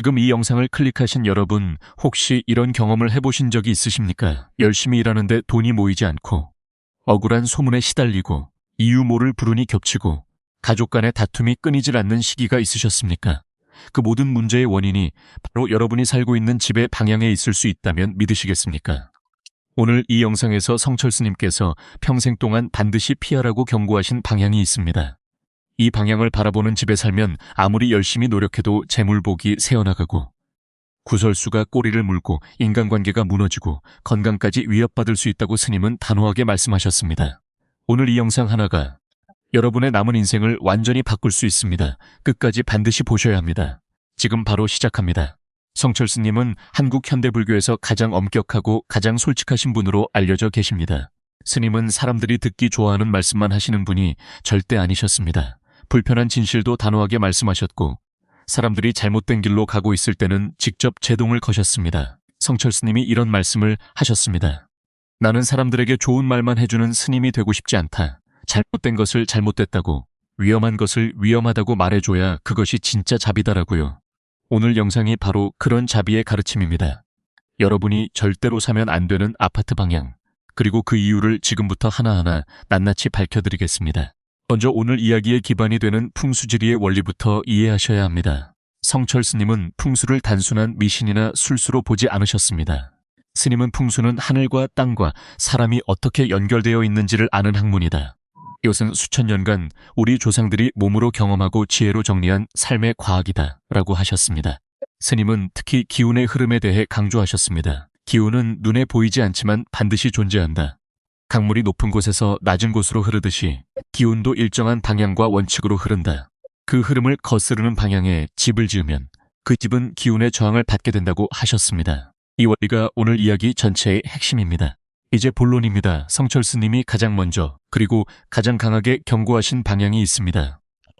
지금 이 영상을 클릭하신 여러분, 혹시 이런 경험을 해보신 적이 있으십니까? 열심히 일하는데 돈이 모이지 않고, 억울한 소문에 시달리고, 이유 모를 불운이 겹치고, 가족 간의 다툼이 끊이질 않는 시기가 있으셨습니까? 그 모든 문제의 원인이 바로 여러분이 살고 있는 집의 방향에 있을 수 있다면 믿으시겠습니까? 오늘 이 영상에서 성철스님께서 평생 동안 반드시 피하라고 경고하신 방향이 있습니다. 이 방향을 바라보는 집에 살면 아무리 열심히 노력해도 재물복이 새어나가고, 구설수가 꼬리를 물고 인간관계가 무너지고 건강까지 위협받을 수 있다고 스님은 단호하게 말씀하셨습니다. 오늘 이 영상 하나가 여러분의 남은 인생을 완전히 바꿀 수 있습니다. 끝까지 반드시 보셔야 합니다. 지금 바로 시작합니다. 성철스님은 한국 현대불교에서 가장 엄격하고 가장 솔직하신 분으로 알려져 계십니다. 스님은 사람들이 듣기 좋아하는 말씀만 하시는 분이 절대 아니셨습니다. 불편한 진실도 단호하게 말씀하셨고, 사람들이 잘못된 길로 가고 있을 때는 직접 제동을 거셨습니다. 성철스님이 이런 말씀을 하셨습니다. 나는 사람들에게 좋은 말만 해주는 스님이 되고 싶지 않다. 잘못된 것을 잘못됐다고, 위험한 것을 위험하다고 말해줘야 그것이 진짜 자비다라고요. 오늘 영상이 바로 그런 자비의 가르침입니다. 여러분이 절대로 사면 안 되는 아파트 방향, 그리고 그 이유를 지금부터 하나하나 낱낱이 밝혀드리겠습니다. 먼저 오늘 이야기의 기반이 되는 풍수지리의 원리부터 이해하셔야 합니다. 성철스님은 풍수를 단순한 미신이나 술수로 보지 않으셨습니다. 스님은 풍수는 하늘과 땅과 사람이 어떻게 연결되어 있는지를 아는 학문이다. 이것은 수천 년간 우리 조상들이 몸으로 경험하고 지혜로 정리한 삶의 과학이다 라고 하셨습니다. 스님은 특히 기운의 흐름에 대해 강조하셨습니다. 기운은 눈에 보이지 않지만 반드시 존재한다. 강물이 높은 곳에서 낮은 곳으로 흐르듯이 기운도 일정한 방향과 원칙으로 흐른다. 그 흐름을 거스르는 방향에 집을 지으면 그 집은 기운의 저항을 받게 된다고 하셨습니다. 이 원리가 오늘 이야기 전체의 핵심입니다. 이제 본론입니다. 성철스님이 가장 먼저 그리고 가장 강하게 경고하신 방향이 있습니다.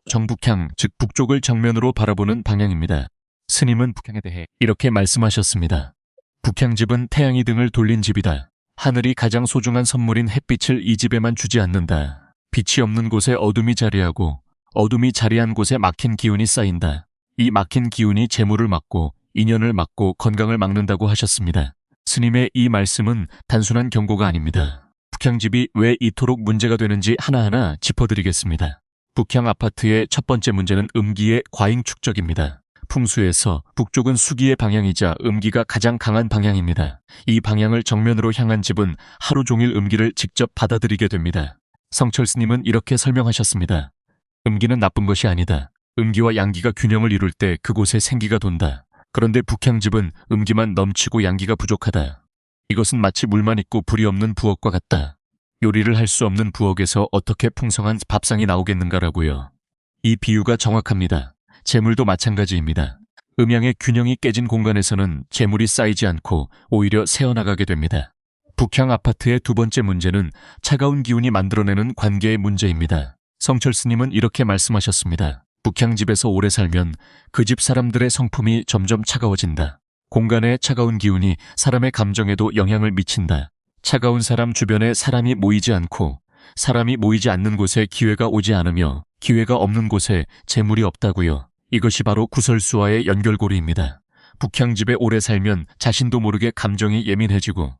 정북향, 즉 북쪽을 정면으로 바라보는 방향입니다. 스님은 북향에 대해 이렇게 말씀하셨습니다. 북향집은 태양이 등을 돌린 집이다. 하늘이 가장 소중한 선물인 햇빛을 이 집에만 주지 않는다. 빛이 없는 곳에 어둠이 자리하고 어둠이 자리한 곳에 막힌 기운이 쌓인다. 이 막힌 기운이 재물을 막고 인연을 막고 건강을 막는다고 하셨습니다. 스님의 이 말씀은 단순한 경고가 아닙니다. 북향집이 왜 이토록 문제가 되는지 하나하나 짚어드리겠습니다. 북향 아파트의 첫 번째 문제는 음기의 과잉 축적입니다. 풍수에서 북쪽은 수기의 방향이자 음기가 가장 강한 방향입니다. 이 방향을 정면으로 향한 집은 하루 종일 음기를 직접 받아들이게 됩니다. 성철스님은 이렇게 설명하셨습니다. 음기는 나쁜 것이 아니다. 음기와 양기가 균형을 이룰 때 그곳에 생기가 돈다. 그런데 북향집은 음기만 넘치고 양기가 부족하다. 이것은 마치 물만 있고 불이 없는 부엌과 같다. 요리를 할 수 없는 부엌에서 어떻게 풍성한 밥상이 나오겠는가라고요. 이 비유가 정확합니다. 재물도 마찬가지입니다. 음양의 균형이 깨진 공간에서는 재물이 쌓이지 않고 오히려 새어나가게 됩니다. 북향 아파트의 두 번째 문제는 차가운 기운이 만들어내는 관계의 문제입니다. 성철스님은 이렇게 말씀하셨습니다. 북향집에서 오래 살면 그 집 사람들의 성품이 점점 차가워진다. 공간의 차가운 기운이 사람의 감정에도 영향을 미친다. 차가운 사람 주변에 사람이 모이지 않고 사람이 모이지 않는 곳에 기회가 오지 않으며 기회가 없는 곳에 재물이 없다고요. 이것이 바로 구설수와의 연결고리입니다. 북향집에 오래 살면 자신도 모르게 감정이 예민해지고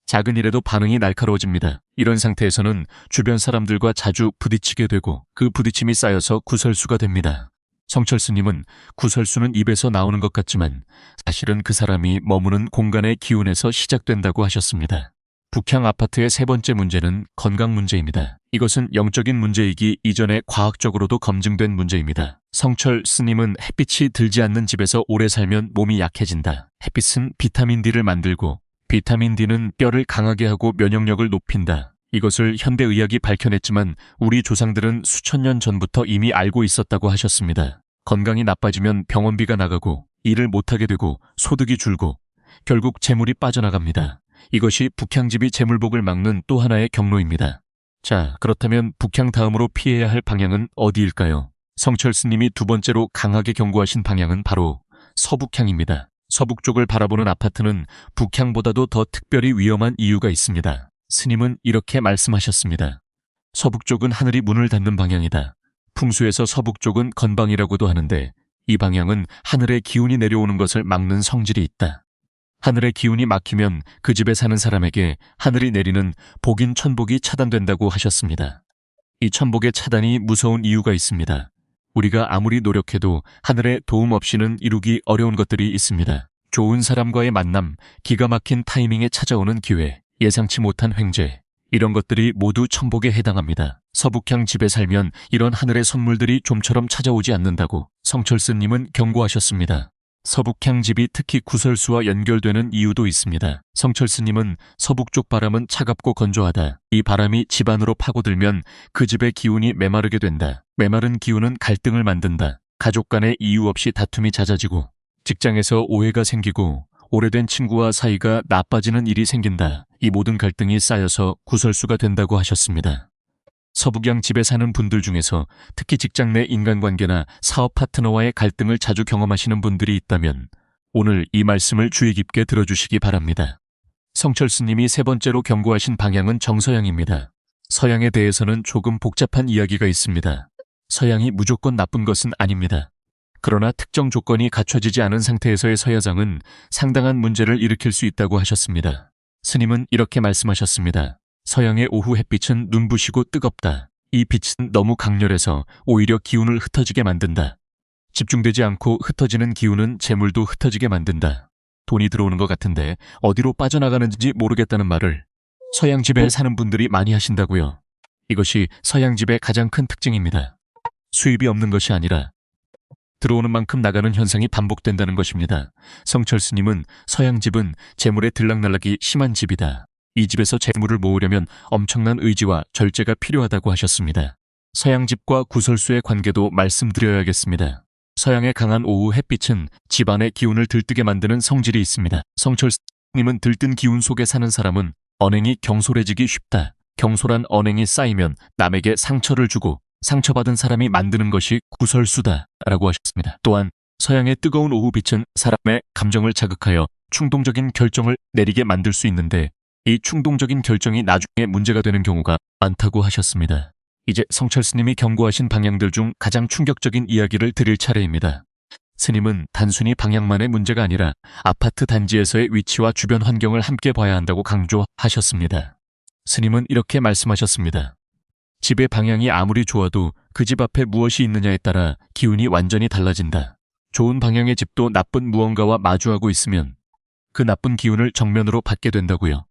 작은 일에도 반응이 날카로워집니다. 이런 상태에서는 주변 사람들과 자주 부딪히게 되고 그 부딪힘이 쌓여서 구설수가 됩니다. 성철스님은 구설수는 입에서 나오는 것 같지만 사실은 그 사람이 머무는 공간의 기운에서 시작된다고 하셨습니다. 북향 아파트의 세 번째 문제는 건강 문제입니다. 이것은 영적인 문제이기 이전에 과학적으로도 검증된 문제입니다. 성철 스님은 햇빛이 들지 않는 집에서 오래 살면 몸이 약해진다. 햇빛은 비타민 D를 만들고 비타민 D는 뼈를 강하게 하고 면역력을 높인다. 이것을 현대의학이 밝혀냈지만 우리 조상들은 수천 년 전부터 이미 알고 있었다고 하셨습니다. 건강이 나빠지면 병원비가 나가고 일을 못하게 되고 소득이 줄고 결국 재물이 빠져나갑니다. 이것이 북향집이 재물복을 막는 또 하나의 경로입니다. 자, 그렇다면 북향 다음으로 피해야 할 방향은 어디일까요? 성철스님이 두 번째로 강하게 경고하신 방향은 바로 서북향입니다. 서북 쪽을 바라보는 아파트는 북향보다도 더 특별히 위험한 이유가 있습니다. 스님은 이렇게 말씀하셨습니다. 서북쪽은 하늘이 문을 닫는 방향이다. 풍수에서 서북쪽은 건방이라고도 하는데 이 방향은 하늘의 기운이 내려오는 것을 막는 성질이 있다. 하늘의 기운이 막히면 그 집에 사는 사람에게 하늘이 내리는 복인 천복이 차단된다고 하셨습니다. 이 천복의 차단이 무서운 이유가 있습니다. 우리가 아무리 노력해도 하늘의 도움 없이는 이루기 어려운 것들이 있습니다. 좋은 사람과의 만남, 기가 막힌 타이밍에 찾아오는 기회, 예상치 못한 횡재, 이런 것들이 모두 천복에 해당합니다. 서북향 집에 살면 이런 하늘의 선물들이 좀처럼 찾아오지 않는다고 성철스님은 경고하셨습니다. 서북향 집이 특히 구설수와 연결되는 이유도 있습니다. 성철스님은 서북 쪽 바람은 차갑고 건조하다. 이 바람이 집 안으로 파고들면 그 집의 기운이 메마르게 된다. 메마른 기운은 갈등을 만든다. 가족 간에 이유 없이 다툼이 잦아지고 직장에서 오해가 생기고 오래된 친구와 사이가 나빠지는 일이 생긴다. 이 모든 갈등이 쌓여서 구설수가 된다고 하셨습니다. 서북양 집에 사는 분들 중에서 특히 직장 내 인간관계나 사업 파트너와의 갈등을 자주 경험하시는 분들이 있다면 오늘 이 말씀을 주의 깊게 들어주시기 바랍니다. 성철스님이 세 번째로 경고하신 방향은 정서양입니다. 서양에 대해서는 조금 복잡한 이야기가 있습니다. 서양이 무조건 나쁜 것은 아닙니다. 그러나 특정 조건이 갖춰지지 않은 상태에서의 서야장은 상당한 문제를 일으킬 수 있다고 하셨습니다. 스님은 이렇게 말씀하셨습니다. 서양의 오후 햇빛은 눈부시고 뜨겁다. 이 빛은 너무 강렬해서 오히려 기운을 흩어지게 만든다. 집중되지 않고 흩어지는 기운은 재물도 흩어지게 만든다. 돈이 들어오는 것 같은데 어디로 빠져나가는지 모르겠다는 말을 서양 집에 사는 분들이 많이 하신다고요. 이것이 서양 집의 가장 큰 특징입니다. 수입이 없는 것이 아니라 들어오는 만큼 나가는 현상이 반복된다는 것입니다. 성철스님은 서양 집은 재물의 들락날락이 심한 집이다. 이 집에서 재물을 모으려면 엄청난 의지와 절제가 필요하다고 하셨습니다. 서양 집과 구설수의 관계도 말씀드려야겠습니다. 서양의 강한 오후 햇빛은 집안의 기운을 들뜨게 만드는 성질이 있습니다. 성철스님은 들뜬 기운 속에 사는 사람은 언행이 경솔해지기 쉽다. 경솔한 언행이 쌓이면 남에게 상처를 주고 상처받은 사람이 만드는 것이 구설수다 라고 하셨습니다. 또한 서양의 뜨거운 오후빛은 사람의 감정을 자극하여 충동적인 결정을 내리게 만들 수 있는데 이 충동적인 결정이 나중에 문제가 되는 경우가 많다고 하셨습니다. 이제 성철스님이 경고하신 방향들 중 가장 충격적인 이야기를 드릴 차례입니다. 스님은 단순히 방향만의 문제가 아니라 아파트 단지에서의 위치와 주변 환경을 함께 봐야 한다고 강조하셨습니다. 스님은 이렇게 말씀하셨습니다. 집의 방향이 아무리 좋아도 그 집 앞에 무엇이 있느냐에 따라 기운이 완전히 달라진다. 좋은 방향의 집도 나쁜 무언가와 마주하고 있으면 그 나쁜 기운을 정면으로 받게 된다고요.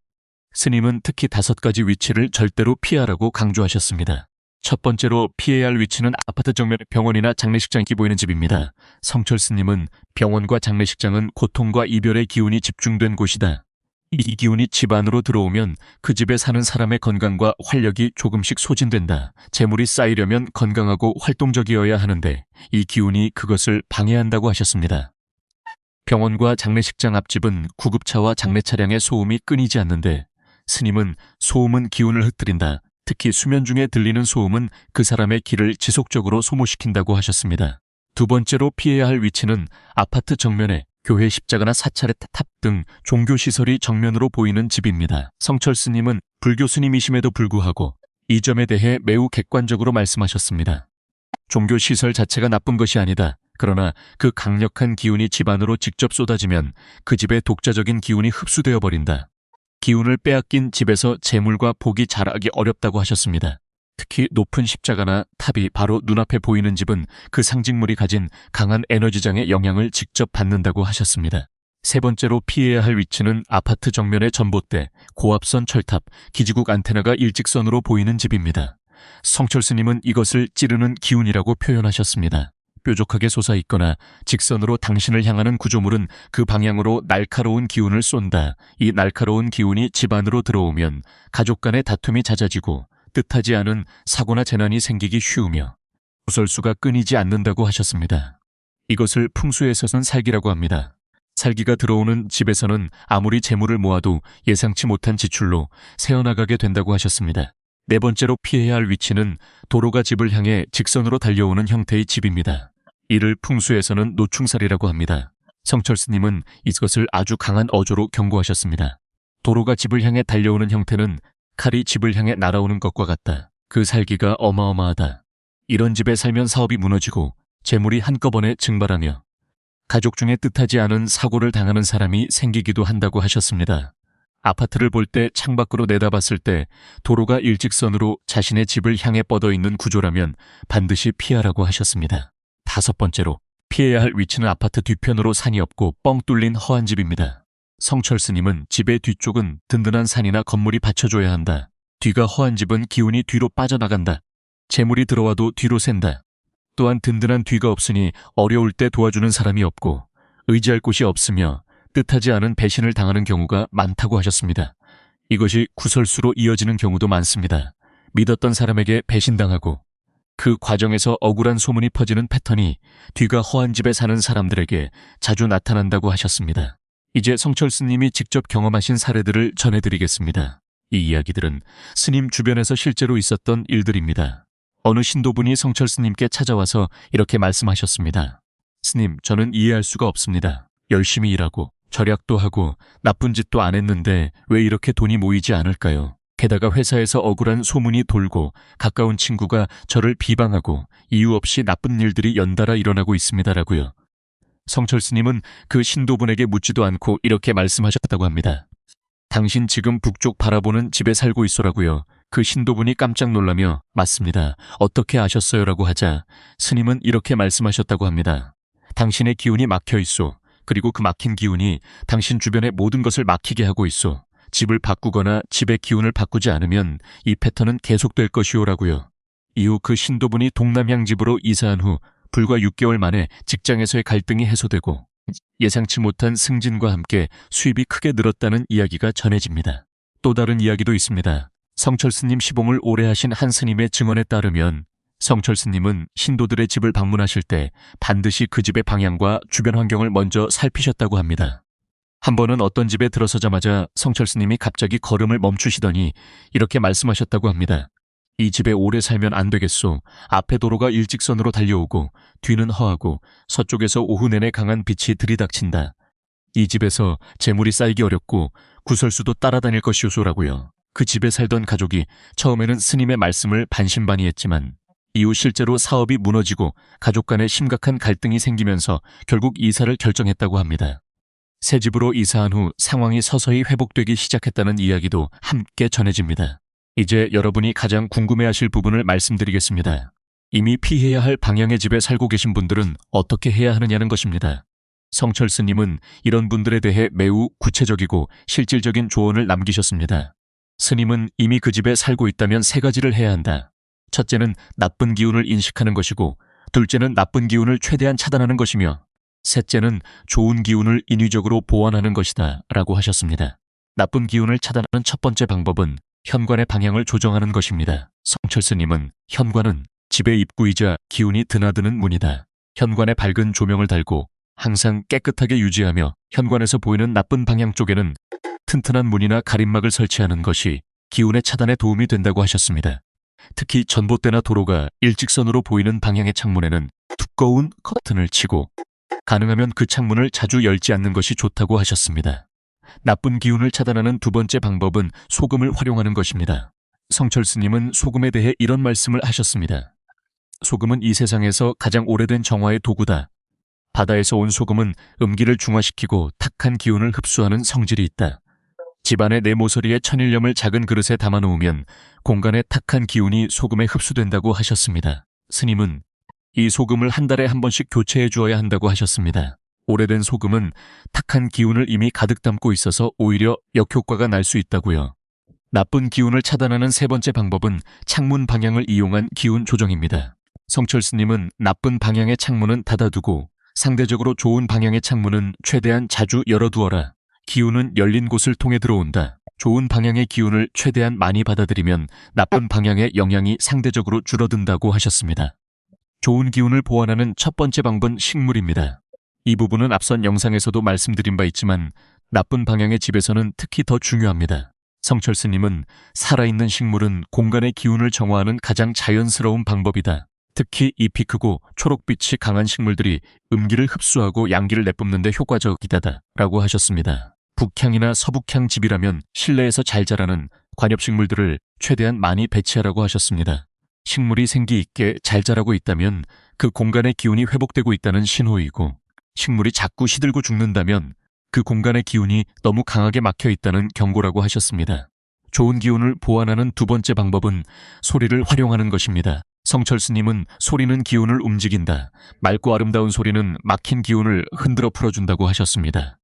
스님은 특히 5가지 위치를 절대로 피하라고 강조하셨습니다. 첫 번째로 피해야 할 위치는 아파트 정면의 병원이나 장례식장이 보이는 집입니다. 성철스님은 병원과 장례식장은 고통과 이별의 기운이 집중된 곳이다. 이 기운이 집 안으로 들어오면 그 집에 사는 사람의 건강과 활력이 조금씩 소진된다. 재물이 쌓이려면 건강하고 활동적이어야 하는데 이 기운이 그것을 방해한다고 하셨습니다. 병원과 장례식장 앞집은 구급차와 장례 차량의 소음이 끊이지 않는데 스님은 소음은 기운을 흩트린다. 특히 수면 중에 들리는 소음은 그 사람의 기를 지속적으로 소모시킨다고 하셨습니다. 두 번째로 피해야 할 위치는 아파트 정면에 교회 십자가나 사찰의 탑 등 종교시설이 정면으로 보이는 집입니다. 성철스님은 불교 스님이심에도 불구하고 이 점에 대해 매우 객관적으로 말씀하셨습니다. 종교시설 자체가 나쁜 것이 아니다. 그러나 그 강력한 기운이 집 안으로 직접 쏟아지면 그 집의 독자적인 기운이 흡수되어 버린다. 기운을 빼앗긴 집에서 재물과 복이 자라기 어렵다고 하셨습니다. 특히 높은 십자가나 탑이 바로 눈앞에 보이는 집은 그 상징물이 가진 강한 에너지장의 영향을 직접 받는다고 하셨습니다. 세 번째로 피해야 할 위치는 아파트 정면의 전봇대, 고압선 철탑, 기지국 안테나가 일직선으로 보이는 집입니다. 성철스님은 이것을 찌르는 기운이라고 표현하셨습니다. 뾰족하게 솟아있거나 직선으로 당신을 향하는 구조물은 그 방향으로 날카로운 기운을 쏜다. 이 날카로운 기운이 집 안으로 들어오면 가족 간의 다툼이 잦아지고 뜻하지 않은 사고나 재난이 생기기 쉬우며 구설수가 끊이지 않는다고 하셨습니다. 이것을 풍수에서는 살기라고 합니다. 살기가 들어오는 집에서는 아무리 재물을 모아도 예상치 못한 지출로 새어나가게 된다고 하셨습니다. 네 번째로 피해야 할 위치는 도로가 집을 향해 직선으로 달려오는 형태의 집입니다. 이를 풍수에서는 노충살이라고 합니다. 성철스님은 이것을 아주 강한 어조로 경고하셨습니다. 도로가 집을 향해 달려오는 형태는 칼이 집을 향해 날아오는 것과 같다. 그 살기가 어마어마하다. 이런 집에 살면 사업이 무너지고 재물이 한꺼번에 증발하며 가족 중에 뜻하지 않은 사고를 당하는 사람이 생기기도 한다고 하셨습니다. 아파트를 볼 때 창밖으로 내다봤을 때 도로가 일직선으로 자신의 집을 향해 뻗어 있는 구조라면 반드시 피하라고 하셨습니다. 5번째로, 피해야 할 위치는 아파트 뒤편으로 산이 없고 뻥 뚫린 허한 집입니다. 성철 스님은 집의 뒤쪽은 든든한 산이나 건물이 받쳐줘야 한다. 뒤가 허한 집은 기운이 뒤로 빠져나간다. 재물이 들어와도 뒤로 샌다. 또한 든든한 뒤가 없으니 어려울 때 도와주는 사람이 없고 의지할 곳이 없으며 뜻하지 않은 배신을 당하는 경우가 많다고 하셨습니다. 이것이 구설수로 이어지는 경우도 많습니다. 믿었던 사람에게 배신당하고 그 과정에서 억울한 소문이 퍼지는 패턴이 뒤가 허한 집에 사는 사람들에게 자주 나타난다고 하셨습니다. 이제 성철 스님이 직접 경험하신 사례들을 전해드리겠습니다. 이 이야기들은 스님 주변에서 실제로 있었던 일들입니다. 어느 신도분이 성철 스님께 찾아와서 이렇게 말씀하셨습니다. 스님, 저는 이해할 수가 없습니다. 열심히 일하고 절약도 하고 나쁜 짓도 안 했는데 왜 이렇게 돈이 모이지 않을까요? 게다가 회사에서 억울한 소문이 돌고 가까운 친구가 저를 비방하고 이유 없이 나쁜 일들이 연달아 일어나고 있습니다라고요. 성철 스님은 그 신도분에게 묻지도 않고 이렇게 말씀하셨다고 합니다. 당신 지금 북쪽 바라보는 집에 살고 있어라고요. 그 신도분이 깜짝 놀라며 맞습니다. 어떻게 아셨어요? 라고 하자 스님은 이렇게 말씀하셨다고 합니다. 당신의 기운이 막혀 있소. 그리고 그 막힌 기운이 당신 주변의 모든 것을 막히게 하고 있소. 집을 바꾸거나 집의 기운을 바꾸지 않으면 이 패턴은 계속될 것이오라고요. 이후 그 신도분이 동남향 집으로 이사한 후 불과 6개월 만에 직장에서의 갈등이 해소되고 예상치 못한 승진과 함께 수입이 크게 늘었다는 이야기가 전해집니다. 또 다른 이야기도 있습니다. 성철 스님 시봉을 오래 하신 한 스님의 증언에 따르면 성철 스님은 신도들의 집을 방문하실 때 반드시 그 집의 방향과 주변 환경을 먼저 살피셨다고 합니다. 한 번은 어떤 집에 들어서자마자 성철 스님이 갑자기 걸음을 멈추시더니 이렇게 말씀하셨다고 합니다. 이 집에 오래 살면 안 되겠소. 앞에 도로가 일직선으로 달려오고 뒤는 허하고 서쪽에서 오후 내내 강한 빛이 들이닥친다. 이 집에서 재물이 쌓이기 어렵고 구설수도 따라다닐 것이오소라고요. 그 집에 살던 가족이 처음에는 스님의 말씀을 반신반의했지만 이후 실제로 사업이 무너지고 가족 간에 심각한 갈등이 생기면서 결국 이사를 결정했다고 합니다. 새 집으로 이사한 후 상황이 서서히 회복되기 시작했다는 이야기도 함께 전해집니다. 이제 여러분이 가장 궁금해하실 부분을 말씀드리겠습니다. 이미 피해야 할 방향의 집에 살고 계신 분들은 어떻게 해야 하느냐는 것입니다. 성철 스님은 이런 분들에 대해 매우 구체적이고 실질적인 조언을 남기셨습니다. 스님은 이미 그 집에 살고 있다면 3가지를 해야 한다. 첫째는 나쁜 기운을 인식하는 것이고, 둘째는 나쁜 기운을 최대한 차단하는 것이며, 셋째는 좋은 기운을 인위적으로 보완하는 것이다 라고 하셨습니다. 나쁜 기운을 차단하는 첫 번째 방법은 현관의 방향을 조정하는 것입니다. 성철 스님은 현관은 집의 입구이자 기운이 드나드는 문이다. 현관에 밝은 조명을 달고 항상 깨끗하게 유지하며 현관에서 보이는 나쁜 방향 쪽에는 튼튼한 문이나 가림막을 설치하는 것이 기운의 차단에 도움이 된다고 하셨습니다. 특히 전봇대나 도로가 일직선으로 보이는 방향의 창문에는 두꺼운 커튼을 치고 가능하면 그 창문을 자주 열지 않는 것이 좋다고 하셨습니다. 나쁜 기운을 차단하는 두 번째 방법은 소금을 활용하는 것입니다. 성철 스님은 소금에 대해 이런 말씀을 하셨습니다. 소금은 이 세상에서 가장 오래된 정화의 도구다. 바다에서 온 소금은 음기를 중화시키고 탁한 기운을 흡수하는 성질이 있다. 집안의 내 모서리에 천일염을 작은 그릇에 담아놓으면 공간의 탁한 기운이 소금에 흡수된다고 하셨습니다. 스님은 이 소금을 한 달에 한 번씩 교체해 주어야 한다고 하셨습니다. 오래된 소금은 탁한 기운을 이미 가득 담고 있어서 오히려 역효과가 날 수 있다고요. 나쁜 기운을 차단하는 세 번째 방법은 창문 방향을 이용한 기운 조정입니다. 성철 스님은 나쁜 방향의 창문은 닫아두고 상대적으로 좋은 방향의 창문은 최대한 자주 열어두어라. 기운은 열린 곳을 통해 들어온다. 좋은 방향의 기운을 최대한 많이 받아들이면 나쁜 방향의 영향이 상대적으로 줄어든다고 하셨습니다. 좋은 기운을 보완하는 첫 번째 방법은 식물입니다. 이 부분은 앞선 영상에서도 말씀드린 바 있지만 나쁜 방향의 집에서는 특히 더 중요합니다. 성철 스님은 살아있는 식물은 공간의 기운을 정화하는 가장 자연스러운 방법이다. 특히 잎이 크고 초록빛이 강한 식물들이 음기를 흡수하고 양기를 내뿜는 데 효과적이다 라고 하셨습니다. 북향이나 서북향 집이라면 실내에서 잘 자라는 관엽식물들을 최대한 많이 배치하라고 하셨습니다. 식물이 생기 있게 잘 자라고 있다면 그 공간의 기운이 회복되고 있다는 신호이고, 식물이 자꾸 시들고 죽는다면 그 공간의 기운이 너무 강하게 막혀 있다는 경고라고 하셨습니다. 좋은 기운을 보완하는 두 번째 방법은 소리를 활용하는 것입니다. 성철 스님은 소리는 기운을 움직인다. 맑고 아름다운 소리는 막힌 기운을 흔들어 풀어준다고 하셨습니다.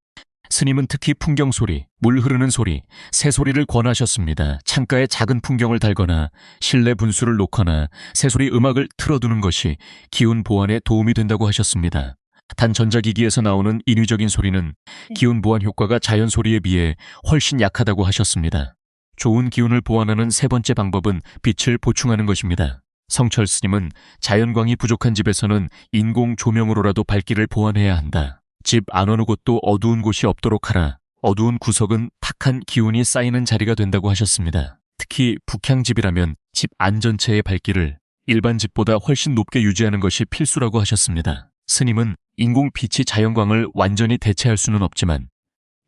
스님은 특히 풍경 소리, 물 흐르는 소리, 새 소리를 권하셨습니다. 창가에 작은 풍경을 달거나 실내 분수를 놓거나 새소리 음악을 틀어두는 것이 기운 보완에 도움이 된다고 하셨습니다. 단 전자기기에서 나오는 인위적인 소리는 기운 보완 효과가 자연 소리에 비해 훨씬 약하다고 하셨습니다. 좋은 기운을 보완하는 세 번째 방법은 빛을 보충하는 것입니다. 성철 스님은 자연광이 부족한 집에서는 인공 조명으로라도 밝기를 보완해야 한다. 집 안 어느 곳도 어두운 곳이 없도록 하라. 어두운 구석은 탁한 기운이 쌓이는 자리가 된다고 하셨습니다. 특히 북향집이라면 집 안 전체의 밝기를 일반 집보다 훨씬 높게 유지하는 것이 필수라고 하셨습니다. 스님은 인공 빛이 자연광을 완전히 대체할 수는 없지만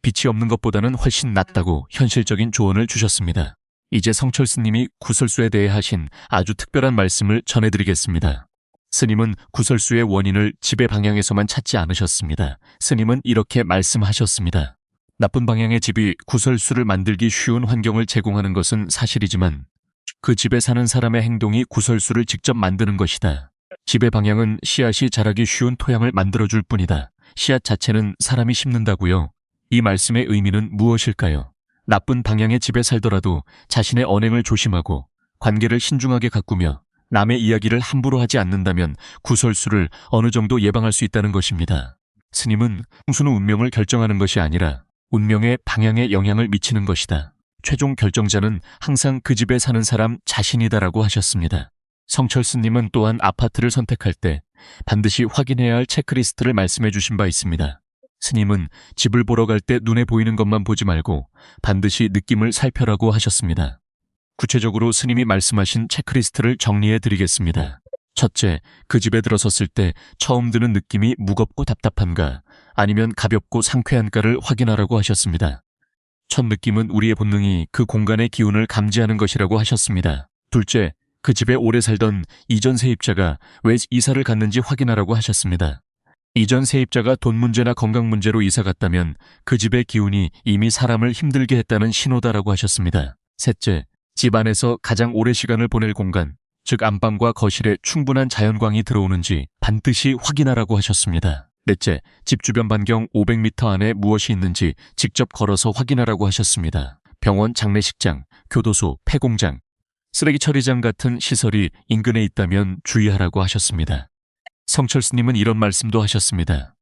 빛이 없는 것보다는 훨씬 낫다고 현실적인 조언을 주셨습니다. 이제 성철 스님이 구설수에 대해 하신 아주 특별한 말씀을 전해드리겠습니다. 스님은 구설수의 원인을 집의 방향에서만 찾지 않으셨습니다. 스님은 이렇게 말씀하셨습니다. 나쁜 방향의 집이 구설수를 만들기 쉬운 환경을 제공하는 것은 사실이지만 그 집에 사는 사람의 행동이 구설수를 직접 만드는 것이다. 집의 방향은 씨앗이 자라기 쉬운 토양을 만들어줄 뿐이다. 씨앗 자체는 사람이 심는다고요. 이 말씀의 의미는 무엇일까요? 나쁜 방향의 집에 살더라도 자신의 언행을 조심하고 관계를 신중하게 가꾸며 남의 이야기를 함부로 하지 않는다면 구설수를 어느 정도 예방할 수 있다는 것입니다. 스님은 풍수는 운명을 결정하는 것이 아니라 운명의 방향에 영향을 미치는 것이다. 최종 결정자는 항상 그 집에 사는 사람 자신이다라고 하셨습니다. 성철 스님은 또한 아파트를 선택할 때 반드시 확인해야 할 체크리스트를 말씀해 주신 바 있습니다. 스님은 집을 보러 갈 때 눈에 보이는 것만 보지 말고 반드시 느낌을 살펴라고 하셨습니다. 구체적으로 스님이 말씀하신 체크리스트를 정리해 드리겠습니다. 첫째, 그 집에 들어섰을 때 처음 드는 느낌이 무겁고 답답한가 아니면 가볍고 상쾌한가를 확인하라고 하셨습니다. 첫 느낌은 우리의 본능이 그 공간의 기운을 감지하는 것이라고 하셨습니다. 둘째, 그 집에 오래 살던 이전 세입자가 왜 이사를 갔는지 확인하라고 하셨습니다. 이전 세입자가 돈 문제나 건강 문제로 이사 갔다면 그 집의 기운이 이미 사람을 힘들게 했다는 신호다라고 하셨습니다. 셋째, 집 안에서 가장 오래 시간을 보낼 공간, 즉 안방과 거실에 충분한 자연광이 들어오는지 반드시 확인하라고 하셨습니다. 넷째, 집 주변 반경 500m 안에 무엇이 있는지 직접 걸어서 확인하라고 하셨습니다. 병원, 장례식장, 교도소, 폐공장, 쓰레기 처리장 같은 시설이 인근에 있다면 주의하라고 하셨습니다. 성철 스님은 이런 말씀도 하셨습니다.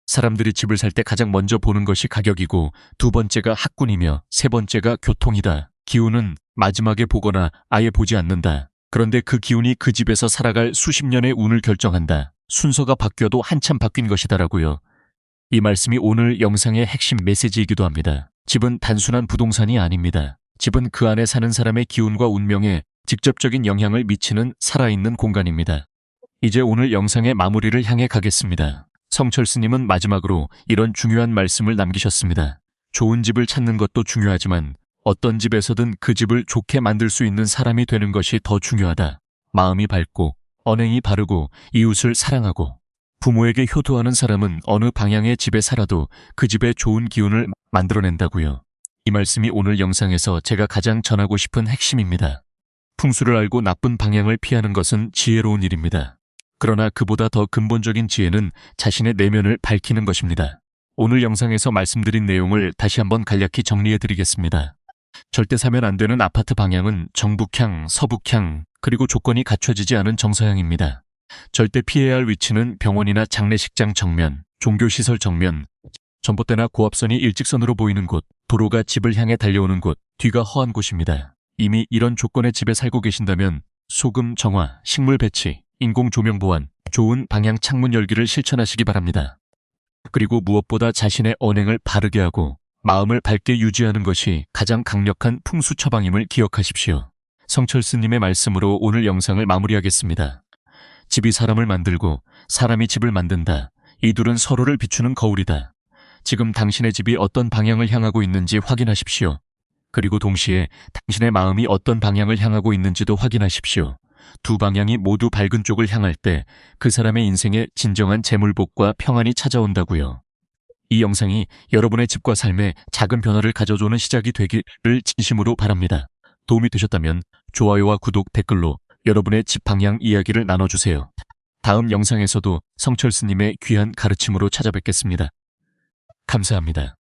사람들이 집을 살 때 가장 먼저 보는 것이 가격이고 두 번째가 학군이며 세 번째가 교통이다. 기운은 마지막에 보거나 아예 보지 않는다. 그런데 그 기운이 그 집에서 살아갈 수십 년의 운을 결정한다. 순서가 바뀌어도 한참 바뀐 것이다라고요. 이 말씀이 오늘 영상의 핵심 메시지이기도 합니다. 집은 단순한 부동산이 아닙니다. 집은 그 안에 사는 사람의 기운과 운명에 직접적인 영향을 미치는 살아있는 공간입니다. 이제 오늘 영상의 마무리를 향해 가겠습니다. 성철 스님은 마지막으로 이런 중요한 말씀을 남기셨습니다. 좋은 집을 찾는 것도 중요하지만 어떤 집에서든 그 집을 좋게 만들 수 있는 사람이 되는 것이 더 중요하다. 마음이 밝고 언행이 바르고 이웃을 사랑하고 부모에게 효도하는 사람은 어느 방향의 집에 살아도 그 집에 좋은 기운을 만들어낸다고요. 이 말씀이 오늘 영상에서 제가 가장 전하고 싶은 핵심입니다. 풍수를 알고 나쁜 방향을 피하는 것은 지혜로운 일입니다. 그러나 그보다 더 근본적인 지혜는 자신의 내면을 밝히는 것입니다. 오늘 영상에서 말씀드린 내용을 다시 한번 간략히 정리해 드리겠습니다. 절대 사면 안 되는 아파트 방향은 정북향, 서북향, 그리고 조건이 갖춰지지 않은 정서향입니다. 절대 피해야 할 위치는 병원이나 장례식장 정면, 종교시설 정면, 전봇대나 고압선이 일직선으로 보이는 곳, 도로가 집을 향해 달려오는 곳, 뒤가 허한 곳입니다. 이미 이런 조건의 집에 살고 계신다면 소금 정화, 식물 배치, 인공 조명 보완, 좋은 방향 창문 열기를 실천하시기 바랍니다. 그리고 무엇보다 자신의 언행을 바르게 하고 마음을 밝게 유지하는 것이 가장 강력한 풍수 처방임을 기억하십시오. 성철 스님의 말씀으로 오늘 영상을 마무리하겠습니다. 집이 사람을 만들고 사람이 집을 만든다. 이 둘은 서로를 비추는 거울이다. 지금 당신의 집이 어떤 방향을 향하고 있는지 확인하십시오. 그리고 동시에 당신의 마음이 어떤 방향을 향하고 있는지도 확인하십시오. 두 방향이 모두 밝은 쪽을 향할 때 그 사람의 인생에 진정한 재물복과 평안이 찾아온다고요. 이 영상이 여러분의 집과 삶에 작은 변화를 가져주는 시작이 되기를 진심으로 바랍니다. 도움이 되셨다면 좋아요와 구독, 댓글로 여러분의 집 방향 이야기를 나눠주세요. 다음 영상에서도 성철스님의 귀한 가르침으로 찾아뵙겠습니다. 감사합니다.